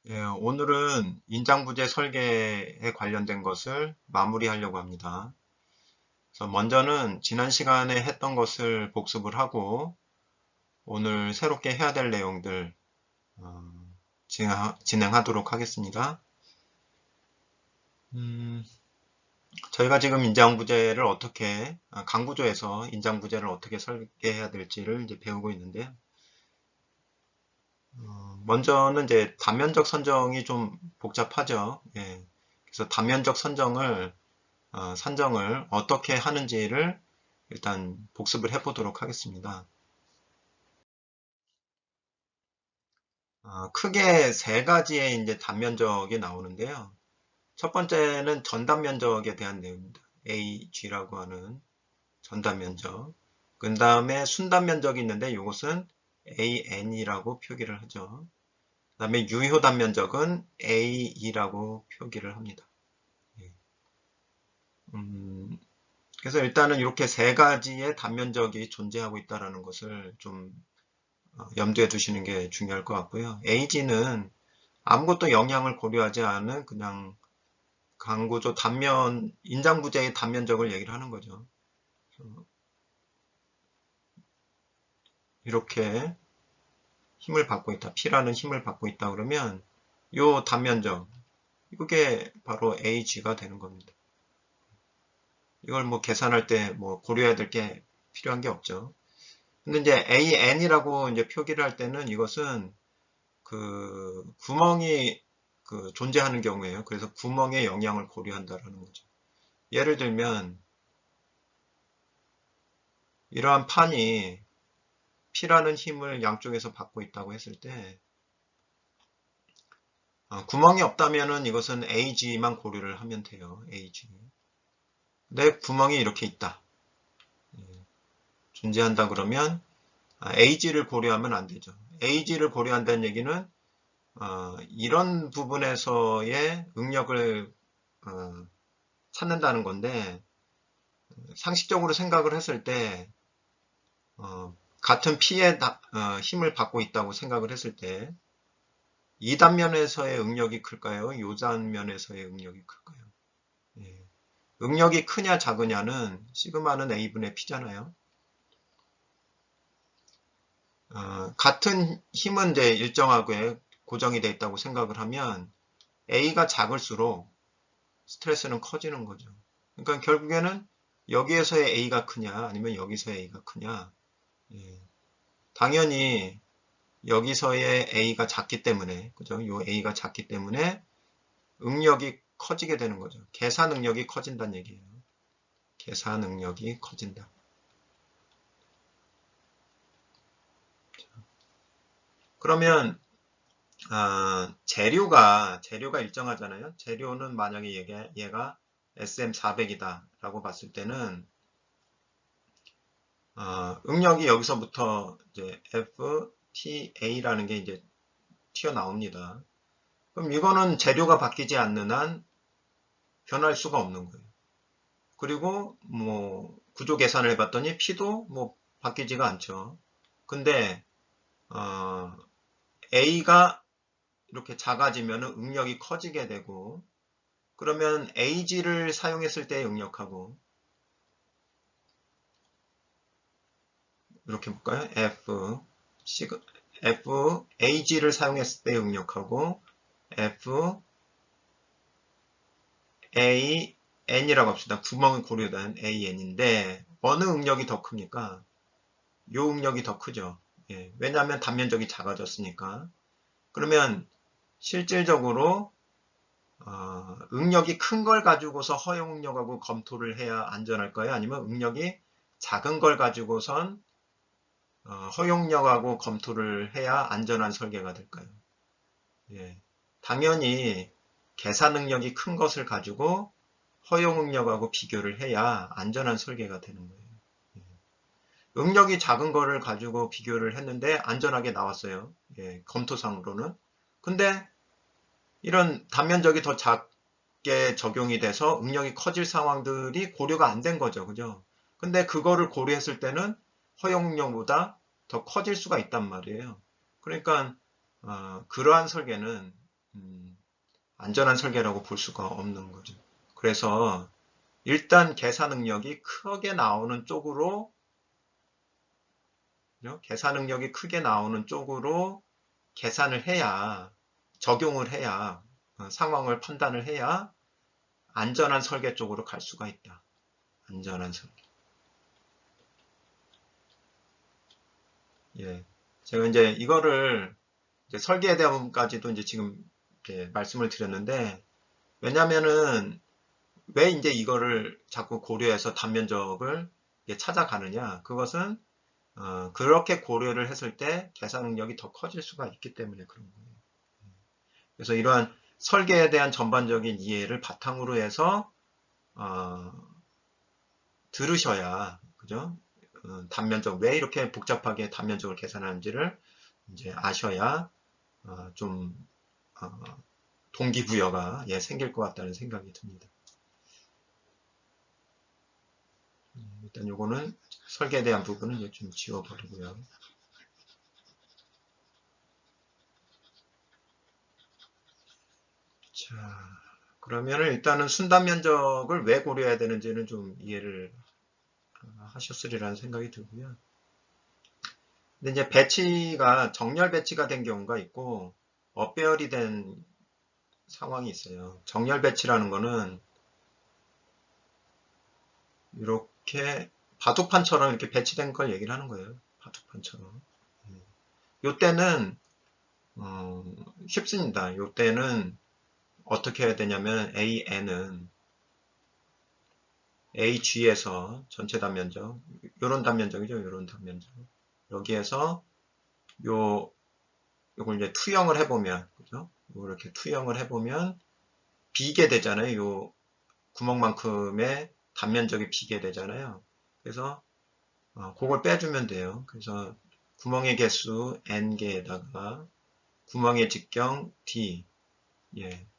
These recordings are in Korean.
예, 오늘은 인장부재 설계에 관련된 것을 마무리하려고 합니다. 그래서 먼저는 지난 시간에 했던 것을 복습을 하고 오늘 새롭게 해야 될 내용들 어, 진행하도록 하겠습니다. 음, 저희가 지금 인장부재를 어떻게 강구조에서 인장부재를 어떻게 설계해야 될지를 이제 배우고 있는데요. 먼저는 이제 단면적 선정이 좀 복잡하죠. 예. 그래서 단면적 선정을 어떻게 하는지를 일단 복습을 해보도록 하겠습니다. 크게 세 가지의 이제 단면적이 나오는데요. 첫 번째는 전단면적에 대한 내용입니다. AG라고 하는 전단면적. 그 다음에 순단면적이 있는데 이것은 AN이라고 표기를 하죠. 그 다음에 유효 단면적은 AE라고 표기를 합니다. 예. 음, 그래서 일단은 이렇게 세 가지의 단면적이 존재하고 있다는 것을 좀 염두에 두시는 게 중요할 것 같고요. AG는 아무것도 영향을 고려하지 않은 그냥 강구조 단면, 인장부재의 단면적을 얘기를 하는 거죠. 이렇게 힘을 받고 있다. P라는 힘을 받고 있다 그러면 이 단면적, 이게 바로 AG가 되는 겁니다. 이걸 뭐 계산할 때 뭐 고려해야 될 게 필요한 게 없죠. 근데 이제 AN이라고 이제 표기를 할 때는 이것은 그 구멍이 존재하는 경우에요. 그래서 구멍의 영향을 고려한다라는 거죠. 예를 들면 이러한 판이 P라는 힘을 양쪽에서 받고 있다고 했을 때 구멍이 없다면은 이것은 AG만 고려를 하면 돼요. AG. 근데 구멍이 이렇게 있다. 존재한다 그러면 AG를 고려하면 안 되죠. AG를 고려한다는 얘기는 이런 부분에서의 응력을 찾는다는 건데 상식적으로 생각을 했을 때 같은 P의 힘을 받고 있다고 생각을 했을 때 이 단면에서의 응력이 클까요? 이 단면에서의 응력이 클까요? 예. 응력이 크냐 작으냐는 시그마는 A분의 P잖아요. 같은 힘은 이제 일정하게 고정이 되어 있다고 생각을 하면 A가 작을수록 스트레스는 커지는 거죠. 그러니까 결국에는 여기에서의 A가 크냐 아니면 여기서의 A가 크냐. 예. 당연히 여기서의 A가 작기 때문에, 그죠? 요 A가 작기 때문에 응력이 커지게 되는 거죠. 계산 능력이 커진다는 얘기예요. 계산 능력이 커진다. 그러면 재료가 일정하잖아요. 재료는 만약에 얘가 SM400이다 라고 봤을 때는 응력이 여기서부터 이제 FTA라는 게 이제 튀어나옵니다. 그럼 이거는 재료가 바뀌지 않는 한 변할 수가 없는 거예요. 그리고 뭐 구조 계산을 해봤더니 P도 뭐 바뀌지가 않죠. 근데 A가 이렇게 작아지면 응력이 커지게 되고 그러면 AG를 사용했을 때의 응력하고 이렇게 볼까요? F AG를 사용했을 때의 응력하고 F AN이라고 합시다. 구멍을 고려한 AN인데 어느 응력이 더 큽니까? 요 응력이 더 크죠. 예, 왜냐하면 단면적이 작아졌으니까. 그러면 실질적으로 응력이 큰 걸 가지고서 허용 응력하고 검토를 해야 안전할까요? 아니면 응력이 작은 걸 가지고선 허용력하고 검토를 해야 안전한 설계가 될까요? 예, 당연히 계산 능력이 큰 것을 가지고 허용 응력하고 비교를 해야 안전한 설계가 되는 거예요. 응력이 작은 거를 가지고 비교를 했는데 안전하게 나왔어요. 예, 검토상으로는. 근데 이런 단면적이 더 작게 적용이 돼서 응력이 커질 상황들이 고려가 안 된 거죠. 그죠? 근데 그거를 고려했을 때는 허용 응력보다 더 커질 수가 있단 말이에요. 그러니까 그러한 설계는 안전한 설계라고 볼 수가 없는 거죠. 그래서 일단 계산 능력이 크게 나오는 쪽으로 계산 능력이 크게 나오는 쪽으로 계산을 해야 적용을 해야 상황을 판단을 해야 안전한 설계 쪽으로 갈 수가 있다. 안전한 설계. 예. 제가 이제 이거를 이제 설계에 대한까지도 이제 지금 이제 말씀을 드렸는데 왜냐면은 왜 이제 이거를 자꾸 고려해서 단면적을 찾아가느냐? 그것은 그렇게 고려를 했을 때 계산 능력이 더 커질 수가 있기 때문에 그런 거예요. 그래서 이러한 설계에 대한 전반적인 이해를 바탕으로 해서 들으셔야 그죠? 단면적 왜 이렇게 복잡하게 단면적을 계산하는지를 이제 아셔야 좀 동기부여가 생길 것 같다는 생각이 듭니다. 일단 요거는 설계에 대한 부분은 이제 좀 지워버리고요. 자, 그러면은 일단은 순단 면적을 왜 고려해야 되는지는 좀 이해를 하셨으리라는 생각이 들고요. 근데 이제 배치가 정렬 배치가 된 경우가 있고 업배열이 된 상황이 있어요. 정렬 배치라는 거는 이렇게 바둑판처럼 이렇게 배치된 걸 얘기를 하는 거예요. 바둑판처럼. 요때는 쉽습니다. 요때는 어떻게 해야 되냐면 AN은 AG에서 전체 단면적, 요런 단면적이죠. 요런 단면적. 여기에서 요걸 이제 투영을 해보면, 그죠? 이렇게 투영을 해보면 비게 되잖아요. 요 구멍만큼의 단면적이 비게 되잖아요. 그래서 그걸 빼주면 돼요. 그래서 구멍의 개수 n개에다가 구멍의 직경 d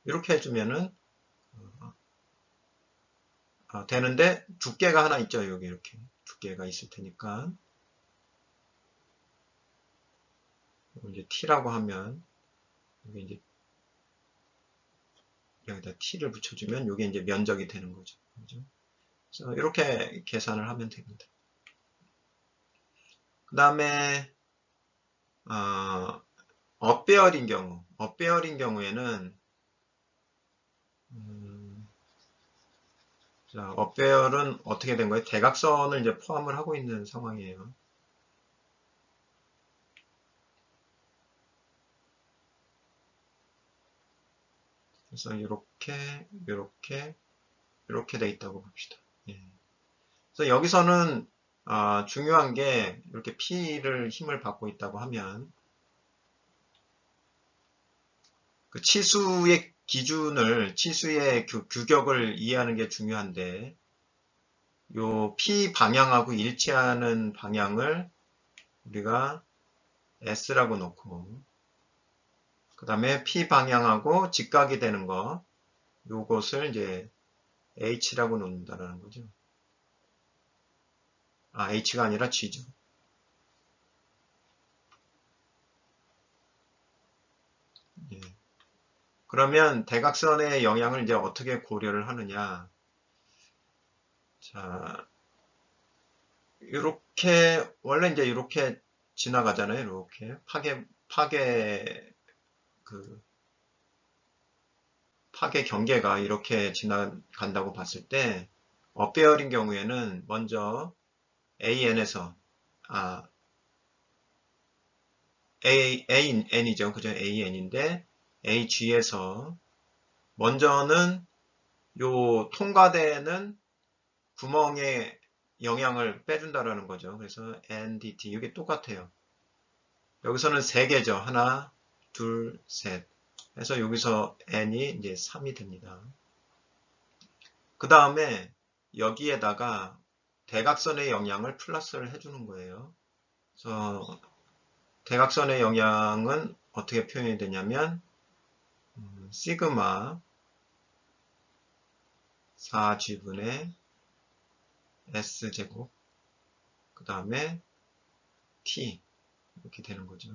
이렇게 해주면은 되는데 두께가 하나 있죠. 여기 이렇게 두께가 있을 테니까 이제 t라고 하면 여기 이제 여기다 t를 붙여주면 이게 이제 면적이 되는 거죠. 그죠? 그래서 이렇게 계산을 하면 됩니다. 그 다음에 업배열인 경우에는 자, 업배열은 어떻게 된 거예요? 대각선을 이제 포함을 하고 있는 상황이에요. 그래서 이렇게 돼 있다고 봅시다. 예. 그래서 여기서는 중요한 게 이렇게 P를 힘을 받고 있다고 하면 그 치수의 기준을 치수의 그 규격을 이해하는 게 중요한데 요 P 방향하고 일치하는 방향을 우리가 S라고 놓고 그 다음에 P 방향하고 직각이 되는 거 요것을 이제 H라고 놓는다라는 거죠. H가 아니라 G죠. 예. 그러면 대각선의 영향을 이제 어떻게 고려를 하느냐. 자, 이렇게, 원래 이제 이렇게 지나가잖아요. 이렇게. 그, 파괴 경계가 이렇게 지나간다고 봤을 때, 업배열인 경우에는 먼저 AN에서, AN이죠. 그죠? AN인데, AG에서, 먼저는 요 통과되는 구멍에 영향을 빼준다라는 거죠. 그래서 NDT 이게 똑같아요. 여기서는 세 개죠. 하나, 둘, 셋. 해서 여기서 N이 이제 3이 됩니다. 그 다음에 여기에다가 대각선의 영향을 플러스를 해주는 거예요. 그래서 대각선의 영향은 어떻게 표현이 되냐면 시그마 4G분의 S제곱 그 다음에 T 이렇게 되는 거죠.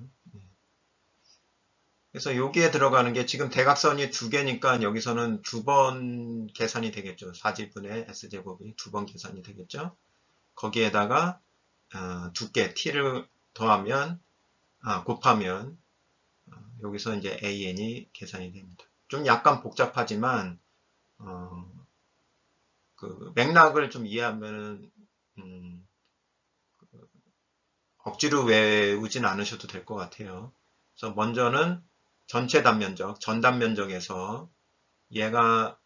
그래서 여기에 들어가는 게 지금 대각선이 두 개니까 여기서는 두 번 계산이 되겠죠. 4지분의 S제곱이 두 번 계산이 되겠죠. 거기에다가 두께 T를 더하면 곱하면 여기서 이제 AN이 계산이 됩니다. 좀 약간 복잡하지만 그 맥락을 좀 이해하면은 억지로 외우진 않으셔도 될 것 같아요. 그래서 먼저는 전체 단면적, 전단면적에서 얘가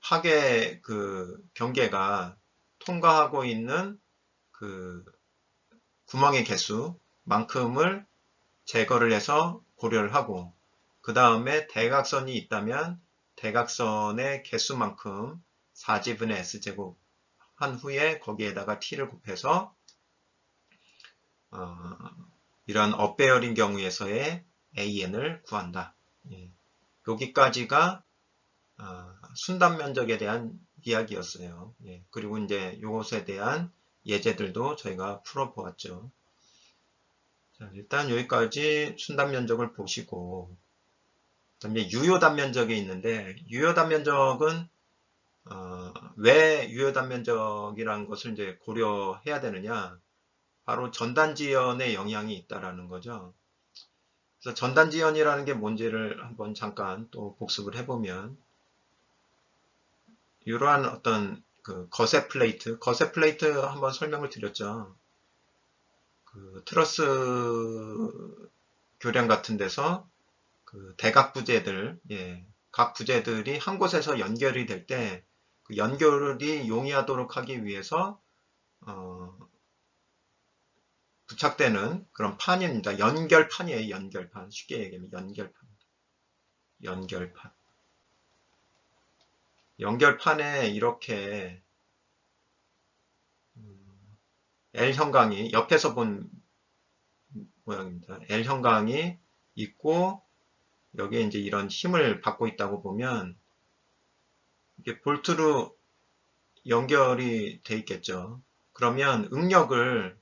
파괴 그 경계가 통과하고 있는 그 구멍의 개수만큼을 제거를 해서 고려를 하고, 그 다음에 대각선이 있다면 대각선의 개수만큼 4지분의 S제곱 한 후에 거기에다가 T를 곱해서 이런 업배열인 경우에서의 AN을 구한다. 예. 여기까지가 순단 면적에 대한 이야기였어요. 예. 그리고 이제 이것에 대한 예제들도 저희가 풀어보았죠. 자, 일단 여기까지 순단 면적을 보시고, 그다음에 유효 단면적이 있는데, 유효 단면적은 왜 유효 단면적이라는 것을 이제 고려해야 되느냐? 바로 전단지연의 영향이 있다라는 거죠. 그래서 전단지연이라는 게 뭔지를 한번 잠깐 또 복습을 해보면, 이러한 어떤 그 거세 플레이트 한번 설명을 드렸죠. 그 트러스 교량 같은 데서 그 대각 부재들, 예, 각 부재들이 한 곳에서 연결이 될 때 그 연결이 용이하도록 하기 위해서 부착되는 그런 판입니다. 연결판이에요. 연결판. 쉽게 얘기하면 연결판. 연결판. 연결판에 이렇게 L형광이 옆에서 본 모양입니다. L형광이 있고 여기에 이제 이런 힘을 받고 있다고 보면 이게 볼트로 연결이 돼 있겠죠. 그러면 응력을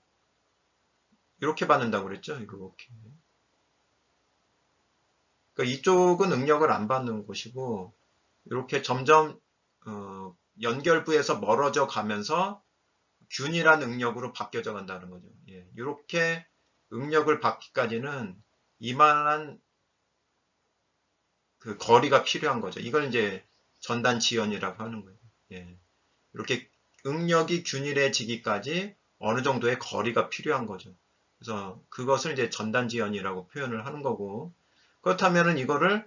이렇게 받는다고 그랬죠. 이렇게. 그러니까 이쪽은 응력을 안 받는 곳이고 이렇게 점점 연결부에서 멀어져 가면서 균일한 응력으로 바뀌어져 간다는 거죠. 예, 이렇게 응력을 받기까지는 이만한 그 거리가 필요한 거죠. 이걸 이제 전단 지연이라고 하는 거예요. 예, 이렇게 응력이 균일해지기까지 어느 정도의 거리가 필요한 거죠. 그래서 그것을 이제 전단 지연이라고 표현을 하는 거고, 그렇다면은 이거를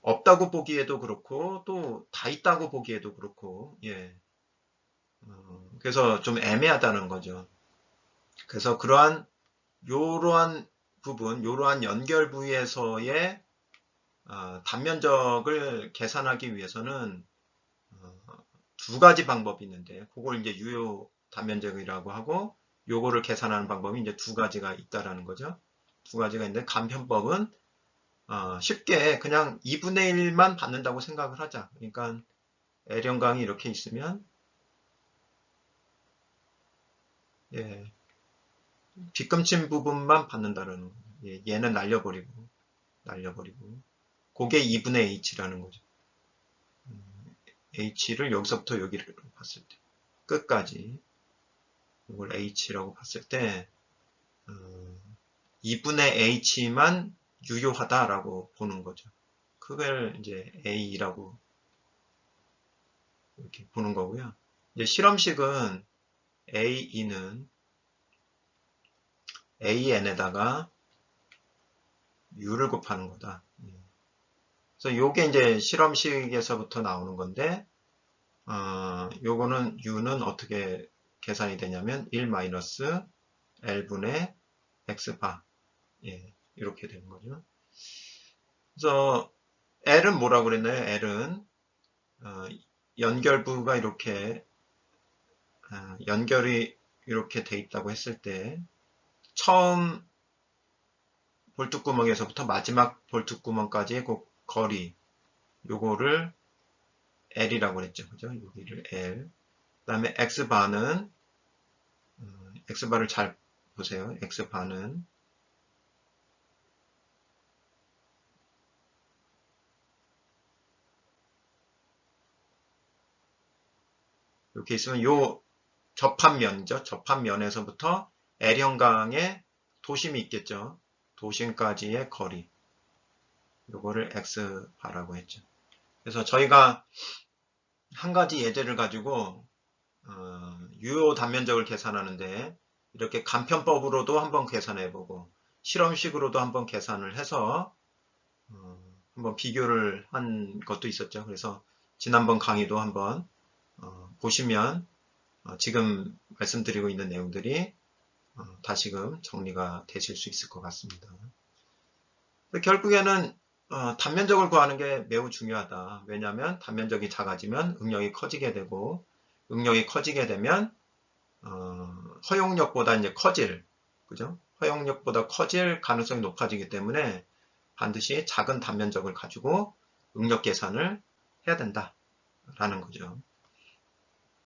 없다고 보기에도 그렇고 또 다 있다고 보기에도 그렇고, 예, 그래서 좀 애매하다는 거죠. 그래서 요러한 부분, 요러한 연결 부위에서의 단면적을 계산하기 위해서는 두 가지 방법이 있는데, 그걸 이제 유효 단면적이라고 하고, 요거를 계산하는 방법이 이제 두 가지가 있다라는 거죠. 두 가지가 있는데, 간편법은 쉽게 그냥 2분의 1만 받는다고 생각을 하자. 그러니까 L형광이 이렇게 있으면, 예, 뒷금친 부분만 받는다라는 거예요. 예, 얘는 날려버리고. 그게 2분의 h라는 거죠. h를 여기서부터 여기를 봤을 때 끝까지 이걸 h라고 봤을 때 2분의 h만 유효하다라고 보는 거죠. 그걸 이제 a라고 이렇게 보는 거고요. 이제 실험식은 a는 an에다가 u를 곱하는 거다. 그래서 요게 이제 실험식에서부터 나오는 건데 요거는 u는 어떻게 계산이 되냐면 1-L분의 x바, 예, 이렇게 되는 거죠. 그래서 L은 뭐라고 그랬나요? L은 연결부가 이렇게 연결이 이렇게 돼 있다고 했을 때 처음 볼트구멍에서부터 마지막 볼트구멍까지의 그 거리, 요거를 L이라고 그랬죠. 그죠? 여기를 L. 그 다음에 X바는 X바를 잘 보세요. X바는 이렇게 있으면 요 접합면이죠. 접합면에서부터 L형강의 도심이 있겠죠. 도심까지의 거리. 요거를 X바라고 했죠. 그래서 저희가 한 가지 예제를 가지고 유효 단면적을 계산하는데 이렇게 간편법으로도 한번 계산해보고 실험식으로도 한번 계산을 해서 한번 비교를 한 것도 있었죠. 그래서 지난번 강의도 한번 보시면 지금 말씀드리고 있는 내용들이 다시금 정리가 되실 수 있을 것 같습니다. 결국에는 단면적을 구하는 게 매우 중요하다. 왜냐하면 단면적이 작아지면 응력이 커지게 되고 응력이 커지게 되면 허용력보다 이제 커질, 그죠? 허용력보다 커질 가능성이 높아지기 때문에 반드시 작은 단면적을 가지고 응력 계산을 해야 된다라는 거죠.